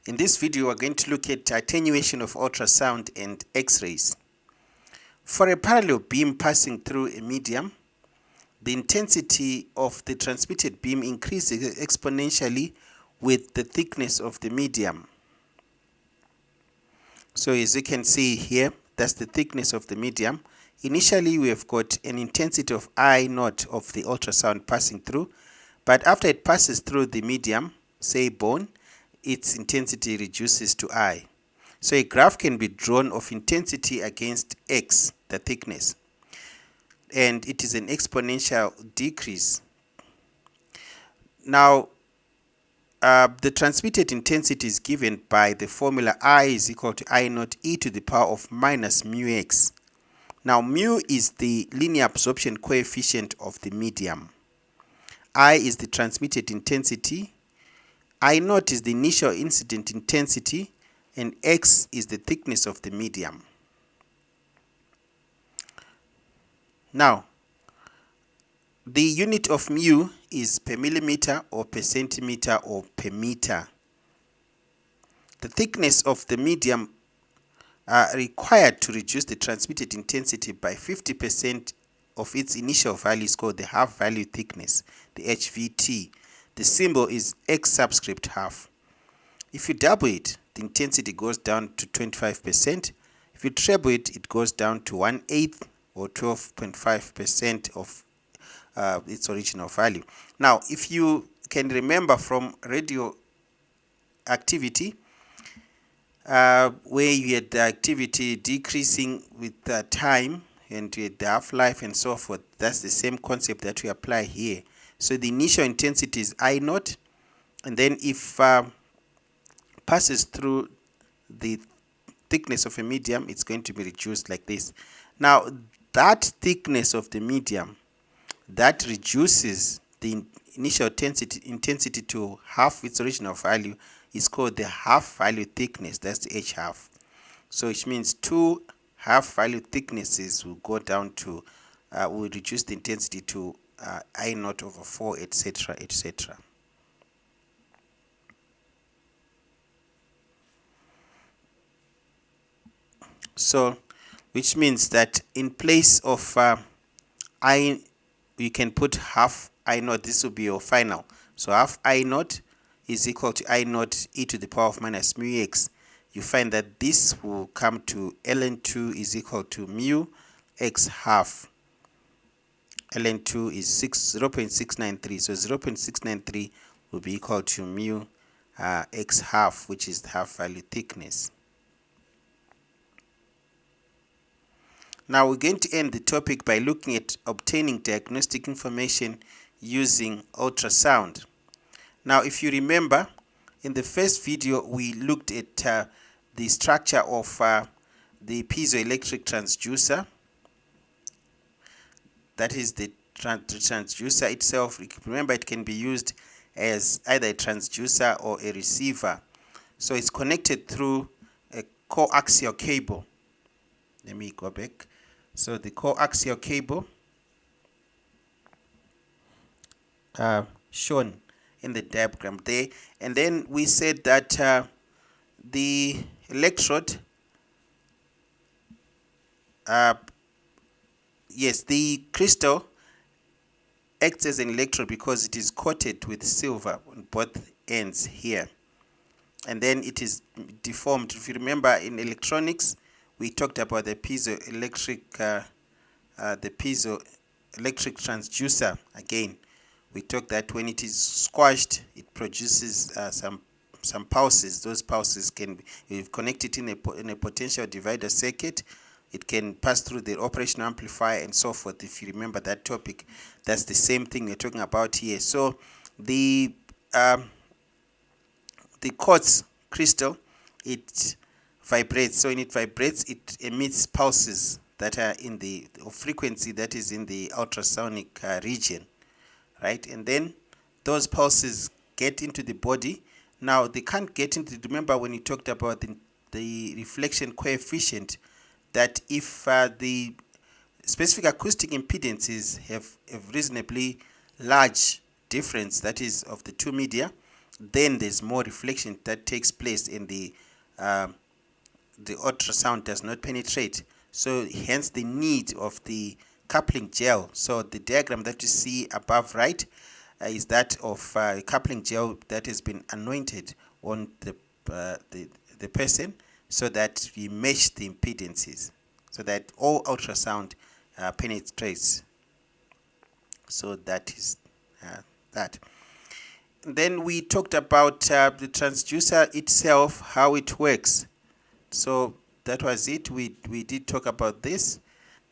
In this video, we're going to look at attenuation of ultrasound and X-rays. For a parallel beam passing through a medium, the intensity of the transmitted beam increases exponentially with the thickness of the medium. So as you can see here, that's the thickness of the medium. Initially, we have got an intensity of I naught of the ultrasound passing through, but after it passes through the medium, say bone, its intensity reduces to I. So a graph can be drawn of intensity against X, the thickness, and it is an exponential decrease. Now, the transmitted intensity is given by the formula I is equal to I naught e to the power of minus mu x. Now, mu is the linear absorption coefficient of the medium. I is the transmitted intensity. I naught is the initial incident intensity, and x is the thickness of the medium. Now, the unit of mu is per millimeter or per centimeter or per meter. The thickness of the medium required to reduce the transmitted intensity by 50% of its initial value is called the half value thickness, the HVT. The symbol is X subscript half. If you double it, the intensity goes down to 25%. If you treble it, it goes down to 1/8 or 12.5% of its original value. Now, if you can remember from radioactivity, where you had the activity decreasing with time and you had the half-life and so forth, that's the same concept that we apply here. So the initial intensity is I naught, and then if passes through the thickness of a medium, it's going to be reduced like this. Now, that thickness of the medium that reduces the initial intensity to half its original value is called the half value thickness. That's the H half. So which means two half value thicknesses will go down to will reduce the intensity to I naught over 4, etc., etc. So which means that in place of I, you can put half I naught. This will be your final. So half I naught is equal to I naught e to the power of minus mu x. You find that this will come to ln2 is equal to mu x half. ln2 is 0.693. So 0.693 will be equal to mu x half, which is the half value thickness. Now we're going to end the topic by looking at obtaining diagnostic information using ultrasound. Now, if you remember, in the first video we looked at the structure of the piezoelectric transducer. That is the transducer itself. Remember, it can be used as either a transducer or a receiver. So it's connected through a coaxial cable. Let me go back. So the coaxial cable shown in the diagram there, and then we said that the electrode, yes, the crystal acts as an electrode because it is coated with silver on both ends here, and then it is deformed. If you remember, in electronics we talked about the piezoelectric transducer. Again, we talked that when it is squashed, it produces some pulses. Those pulses can be, if connected in a potential divider circuit, it can pass through the operational amplifier and so forth. If you remember that topic, that's the same thing we're talking about here. So the quartz crystal, it vibrates. So when it vibrates, it emits pulses that are in the frequency that is in the ultrasonic region, right? And then those pulses get into the body. Now they can't get into. Remember when you talked about the reflection coefficient, that if the specific acoustic impedances have reasonably large difference, that is of the two media, then there's more reflection that takes place in the ultrasound does not penetrate. So hence the need of the coupling gel. So the diagram that you see above right is that of a coupling gel that has been anointed on the person, so that we mesh the impedances, so that all ultrasound penetrates. So that is that. Then we talked about the transducer itself, how it works. So that was it. We did talk about this,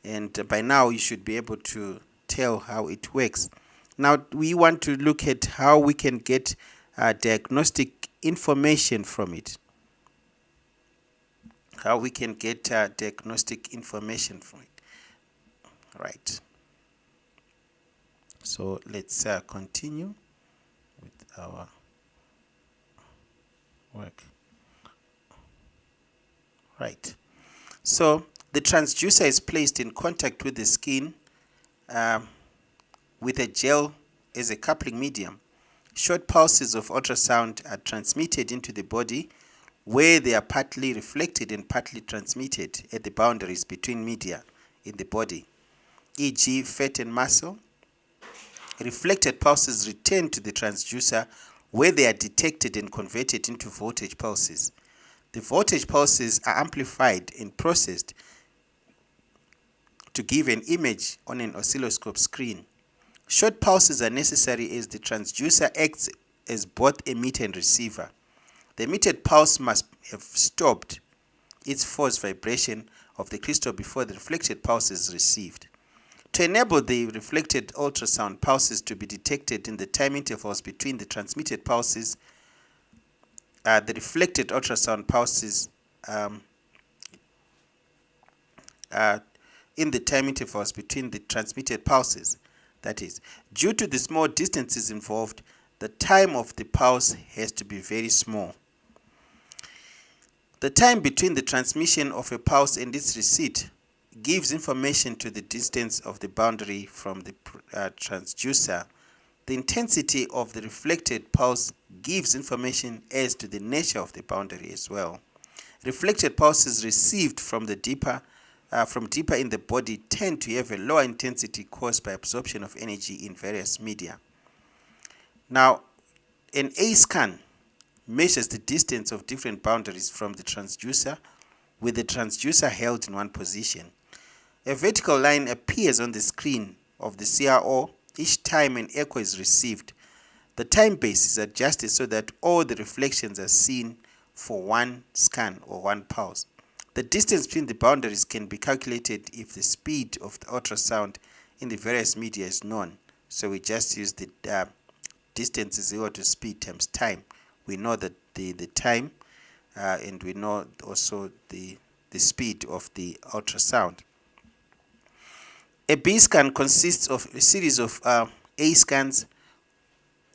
and by now you should be able to tell how it works. Now we want to look at how we can get diagnostic information from it. How we can get diagnostic information from it. Right. So let's continue with our work. Right. So the transducer is placed in contact with the skin with a gel as a coupling medium. Short pulses of ultrasound are transmitted into the body, where they are partly reflected and partly transmitted at the boundaries between media in the body, e.g. fat and muscle. Reflected pulses return to the transducer, where they are detected and converted into voltage pulses. The voltage pulses are amplified and processed to give an image on an oscilloscope screen. Short pulses are necessary as the transducer acts as both emitter and receiver. The emitted pulse must have stopped its force vibration of the crystal before the reflected pulse is received. To enable the reflected ultrasound pulses to be detected in the time intervals between the transmitted pulses, the reflected ultrasound pulses in the time intervals between the transmitted pulses. That is, due to the small distances involved, the time of the pulse has to be very small. The time between the transmission of a pulse and its receipt gives information to the distance of the boundary from the transducer. The intensity of the reflected pulse gives information as to the nature of the boundary as well. Reflected pulses received from deeper in the body tend to have a lower intensity caused by absorption of energy in various media. Now, an A scan measures the distance of different boundaries from the transducer, with the transducer held in one position. A vertical line appears on the screen of the CRO each time an echo is received. The time base is adjusted so that all the reflections are seen for one scan or one pulse. The distance between the boundaries can be calculated if the speed of the ultrasound in the various media is known. So we just use the distance is equal to speed times time. We know that the time and we know also the speed of the ultrasound. A B scan consists of a series of A scans,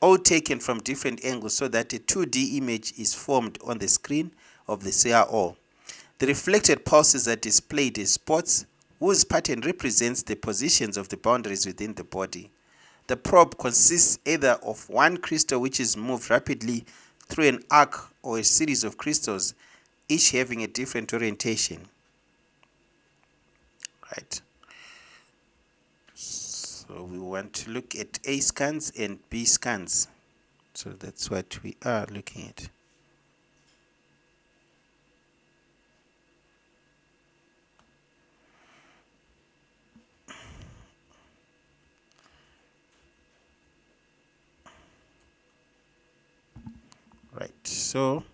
all taken from different angles, so that a 2D image is formed on the screen of the CRO. The reflected pulses are displayed as spots whose pattern represents the positions of the boundaries within the body. The probe consists either of one crystal which is moved rapidly through an arc, or a series of crystals, each having a different orientation. Right. So we want to look at A scans and B scans. So that's what we are looking at. Right. So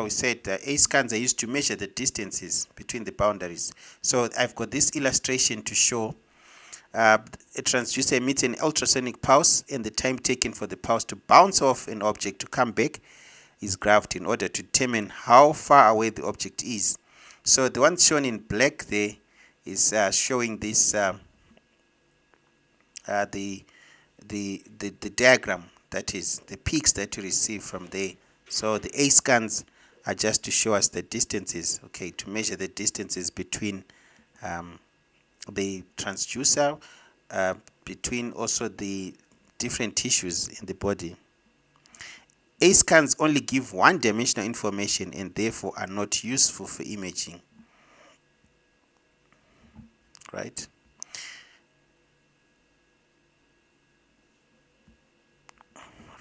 we said A scans are used to measure the distances between the boundaries. So I've got this illustration to show a transducer emits an ultrasonic pulse, and the time taken for the pulse to bounce off an object to come back is graphed in order to determine how far away the object is. So the one shown in black there is showing this the diagram, that is the peaks that you receive from there. So the A scans are just to show us the distances, to measure the distances between the transducer between also the different tissues in the body. A scans only give one-dimensional information and therefore are not useful for imaging. Right?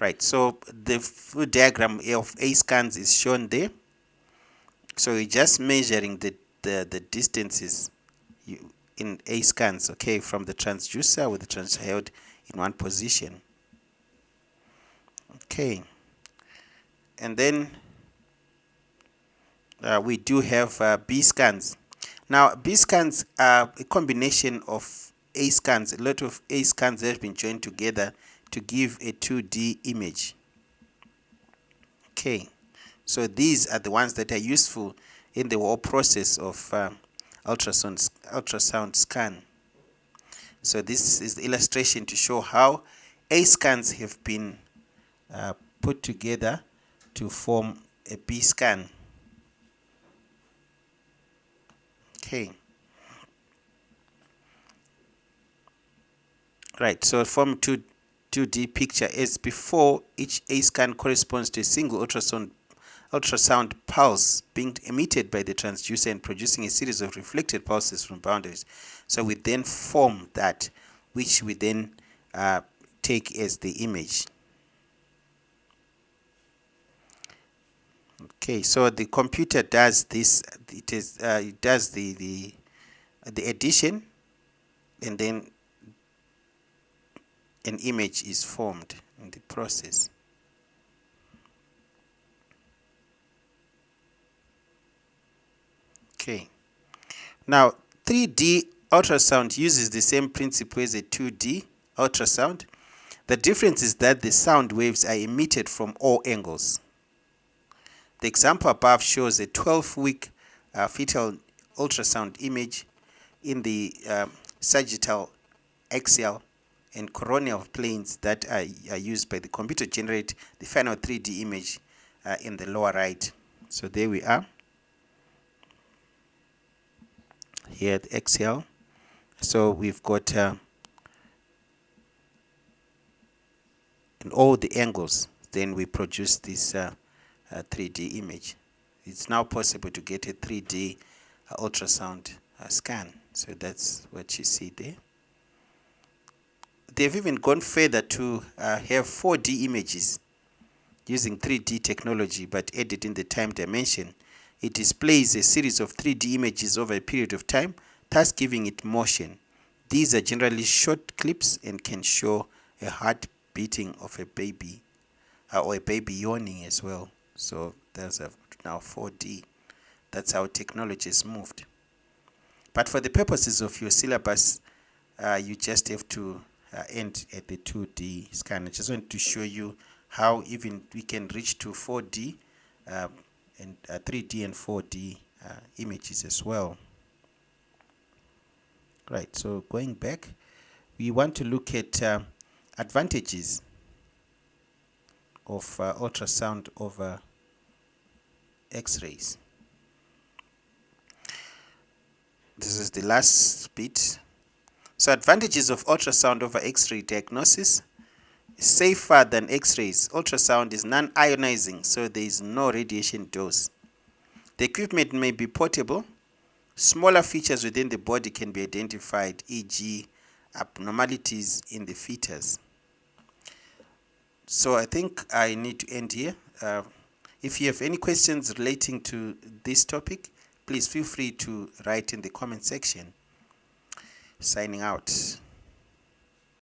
Right, so the full diagram of A scans is shown there. So you're just measuring the distances in A scans, okay, from the transducer with the transducer held in one position. Okay, and then we do have B scans. Now, B scans are a combination of A scans. A lot of A scans have been joined together to give a 2D image. Okay, so these are the ones that are useful in the whole process of ultrasound scan. So this is the illustration to show how A scans have been put together to form a B scan. Okay. Right, so form 2D picture as before. Each A scan corresponds to a single ultrasound pulse being emitted by the transducer and producing a series of reflected pulses from boundaries. So we then form that, which we then take as the image. Okay, so the computer does this. It does the addition, and then an image is formed in the process. Okay. Now, 3D ultrasound uses the same principle as a 2D ultrasound. The difference is that the sound waves are emitted from all angles. The example above shows a 12-week fetal ultrasound image in the sagittal, axial, and coronal planes that are used by the computer to generate the final 3D image in the lower right. So there we are. Here at axial. So we've got in all the angles, then we produce this 3D image. It's now possible to get a 3D ultrasound scan. So that's what you see there. They've even gone further to have 4D images using 3D technology, but added in the time dimension. It displays a series of 3D images over a period of time, thus giving it motion. These are generally short clips and can show a heart beating of a baby or a baby yawning as well. So there's now 4D. That's how technology has moved. But for the purposes of your syllabus, you just have to end at the 2D scan. I just want to show you how even we can reach to 4D and 3D and 4D images as well. Right, so going back, we want to look at advantages of ultrasound over X-rays. This is the last bit. So advantages of ultrasound over X-ray diagnosis: safer than X-rays. Ultrasound is non-ionizing, so there is no radiation dose. The equipment may be portable. Smaller features within the body can be identified, e.g. abnormalities in the fetus. So I think I need to end here. If you have any questions relating to this topic, please feel free to write in the comment section. Signing out.